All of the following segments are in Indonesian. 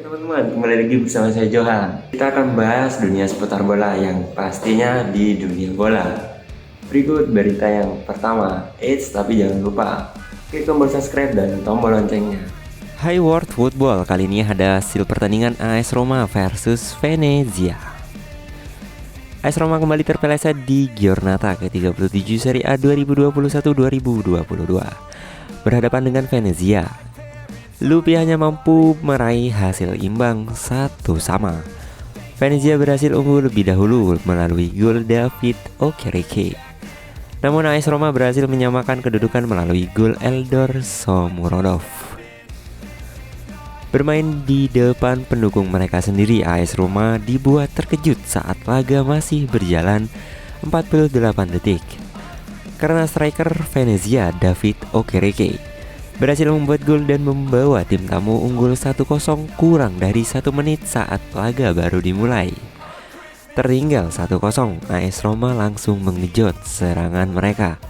Oke teman-teman, kembali lagi bersama saya Johan. Kita akan membahas dunia seputar bola yang pastinya di dunia bola. Berikut berita yang pertama. Tapi jangan lupa klik tombol subscribe dan tombol loncengnya. Hai World Football, kali ini ada hasil pertandingan AS Roma versus Venezia. AS Roma kembali terpeleset di Giornata ke-37 Serie A 2021-2022 berhadapan dengan Venezia. Lupi hanya mampu meraih hasil imbang 1-1. Venezia berhasil unggul lebih dahulu melalui gol David Okereke. Namun AS Roma berhasil menyamakan kedudukan melalui gol Eldor Shomurodov. Bermain di depan pendukung mereka sendiri, AS Roma dibuat terkejut saat laga masih berjalan 48 detik. Karena striker Venezia David Okereke berhasil membuat gol dan membawa tim tamu unggul 1-0 kurang dari 1 menit saat laga baru dimulai. Tertinggal 1-0, AS Roma langsung mengejut serangan mereka.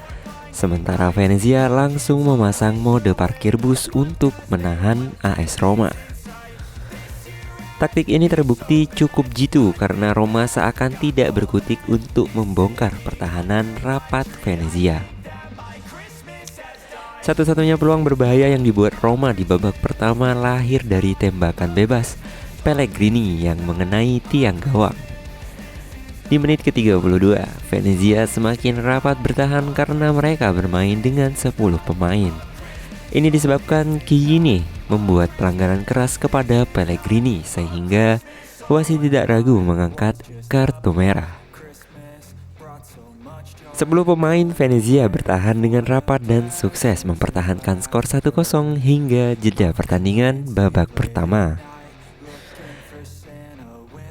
Sementara Venezia langsung memasang mode parkir bus untuk menahan AS Roma. Taktik ini terbukti cukup jitu karena Roma seakan tidak berkutik untuk membongkar pertahanan rapat Venezia. Satu-satunya peluang berbahaya yang dibuat Roma di babak pertama lahir dari tembakan bebas Pellegrini yang mengenai tiang gawang. Di menit ke-32, Venezia semakin rapat bertahan karena mereka bermain dengan 10 pemain. Ini disebabkan Chiellini membuat pelanggaran keras kepada Pellegrini sehingga wasit tidak ragu mengangkat kartu merah. 10 pemain Venezia bertahan dengan rapat dan sukses mempertahankan skor 1-0 hingga jeda pertandingan babak pertama.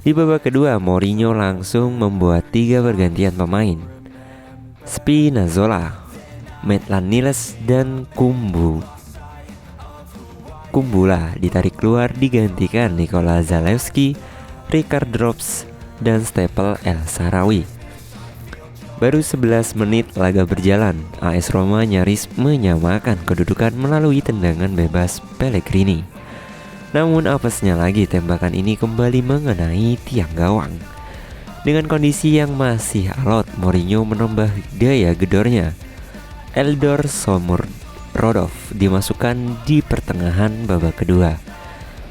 Di babak kedua, Mourinho langsung membuat 3 pergantian pemain. Spinazzola, Maitland Niles, dan Kumbula ditarik keluar digantikan Nikola Zalewski, Ricard Drops, dan Stepel El Shaarawy. Baru 11 menit laga berjalan, AS Roma nyaris menyamakan kedudukan melalui tendangan bebas Pellegrini. Namun apesnya lagi tembakan ini kembali mengenai tiang gawang. Dengan kondisi yang masih alot, Mourinho menambah daya gedornya. Eldor Shomurodov dimasukkan di pertengahan babak kedua.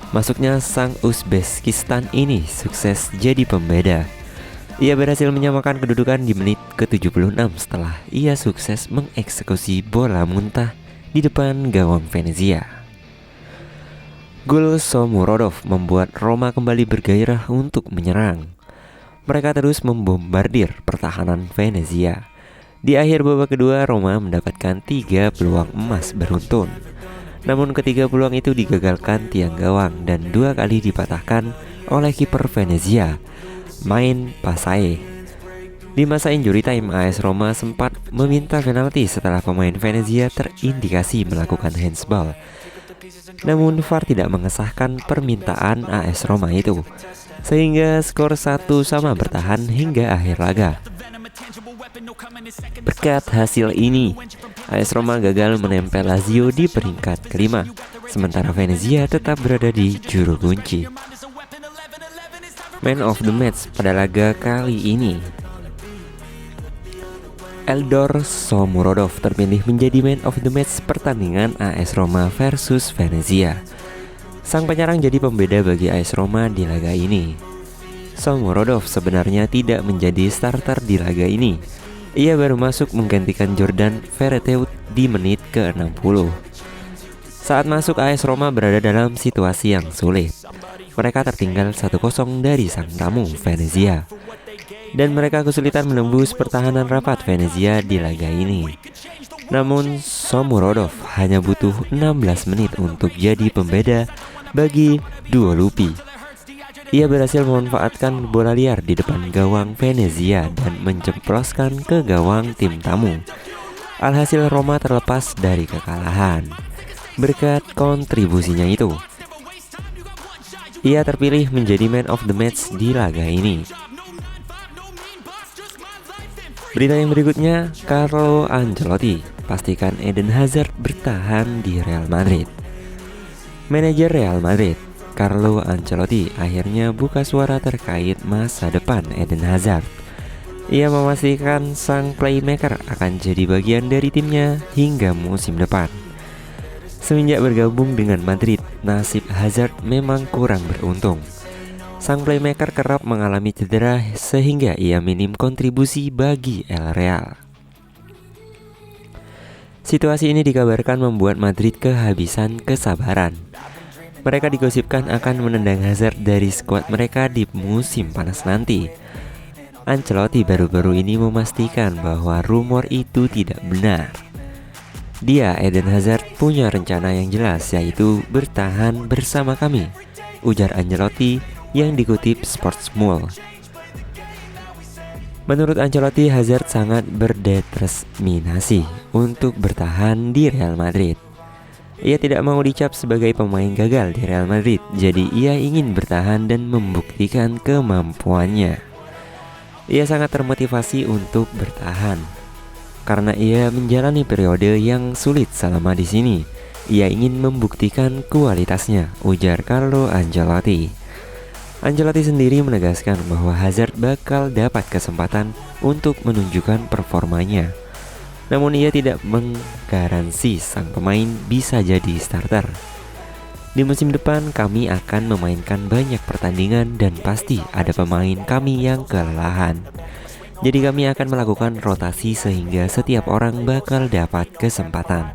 Masuknya sang Uzbekistan ini sukses jadi pembeda. Ia berhasil menyamakan kedudukan di menit ke-76 setelah ia sukses mengeksekusi bola muntah di depan gawang Venezia. Gol Shomurodov membuat Roma kembali bergairah untuk menyerang. Mereka terus membombardir pertahanan Venezia. Di akhir babak kedua, Roma mendapatkan 3 peluang emas beruntun. Namun ketiga peluang itu digagalkan tiang gawang dan 2 kali dipatahkan oleh kiper Venezia, Main Passae. Di masa injury time, AS Roma sempat meminta penalti setelah pemain Venezia terindikasi melakukan handsball. Namun VAR tidak mengesahkan permintaan AS Roma itu, sehingga skor 1-1 bertahan hingga akhir laga. Berkat hasil ini, AS Roma gagal menempel Lazio di peringkat kelima, sementara Venezia tetap berada di juru kunci. Man of the match pada laga kali ini, Eldor Shomurodov terpilih menjadi man of the match pertandingan AS Roma versus Venezia. Sang penyerang jadi pembeda bagi AS Roma di laga ini. Shomurodov sebenarnya tidak menjadi starter di laga ini. Ia baru masuk menggantikan Jordan Veretout di menit ke-60. Saat masuk, AS Roma berada dalam situasi yang sulit. Mereka tertinggal 1-0 dari sang tamu Venezia, dan mereka kesulitan menembus pertahanan rapat Venezia di laga ini. Namun Shomurodov hanya butuh 16 menit untuk jadi pembeda bagi duo Lupi. Ia berhasil memanfaatkan bola liar di depan gawang Venezia dan menjeploskan ke gawang tim tamu. Alhasil Roma terlepas dari kekalahan. Berkat kontribusinya itu, ia terpilih menjadi man of the match di laga ini. Berita yang berikutnya, Carlo Ancelotti pastikan Eden Hazard bertahan di Real Madrid. Manajer Real Madrid, Carlo Ancelotti akhirnya buka suara terkait masa depan Eden Hazard. Ia memastikan sang playmaker akan jadi bagian dari timnya hingga musim depan. Semenjak bergabung dengan Madrid, nasib Hazard memang kurang beruntung. Sang playmaker kerap mengalami cedera sehingga ia minim kontribusi bagi El Real. Situasi ini dikabarkan membuat Madrid kehabisan kesabaran. Mereka digosipkan akan menendang Hazard dari skuad mereka di musim panas nanti. Ancelotti baru-baru ini memastikan bahwa rumor itu tidak benar. Dia, Eden Hazard, punya rencana yang jelas, yaitu bertahan bersama kami, ujar Ancelotti yang dikutip Sportsmule. Menurut Ancelotti, Hazard sangat berdeterminasi untuk bertahan di Real Madrid. Ia tidak mau dicap sebagai pemain gagal di Real Madrid, jadi ia ingin bertahan dan membuktikan kemampuannya. Ia sangat termotivasi untuk bertahan karena ia menjalani periode yang sulit selama di sini. Ia ingin membuktikan kualitasnya, ujar Carlo Ancelotti. Ancelotti sendiri menegaskan bahwa Hazard bakal dapat kesempatan untuk menunjukkan performanya. Namun ia tidak menggaransi sang pemain bisa jadi starter. Di musim depan kami akan memainkan banyak pertandingan dan pasti ada pemain kami yang kelelahan. Jadi kami akan melakukan rotasi sehingga setiap orang bakal dapat kesempatan.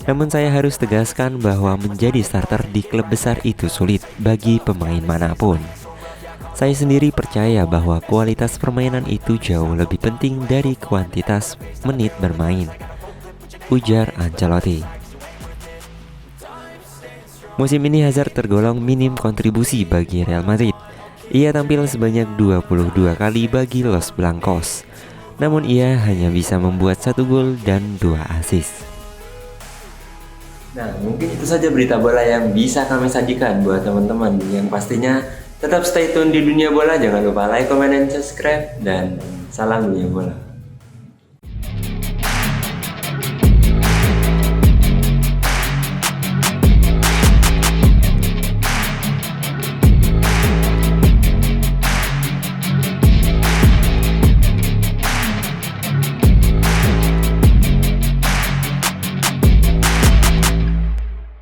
Namun saya harus tegaskan bahwa menjadi starter di klub besar itu sulit bagi pemain manapun. Saya sendiri percaya bahwa kualitas permainan itu jauh lebih penting dari kuantitas menit bermain, ujar Ancelotti. Musim ini Hazard tergolong minim kontribusi bagi Real Madrid. Ia tampil sebanyak 22 kali bagi Los Blancos. Namun ia hanya bisa membuat 1 gol dan 2 assist. Nah, mungkin itu saja berita bola yang bisa kami sajikan buat teman-teman. Yang pastinya tetap stay tune di dunia bola. Jangan lupa like, comment, dan subscribe. Dan salam dunia bola.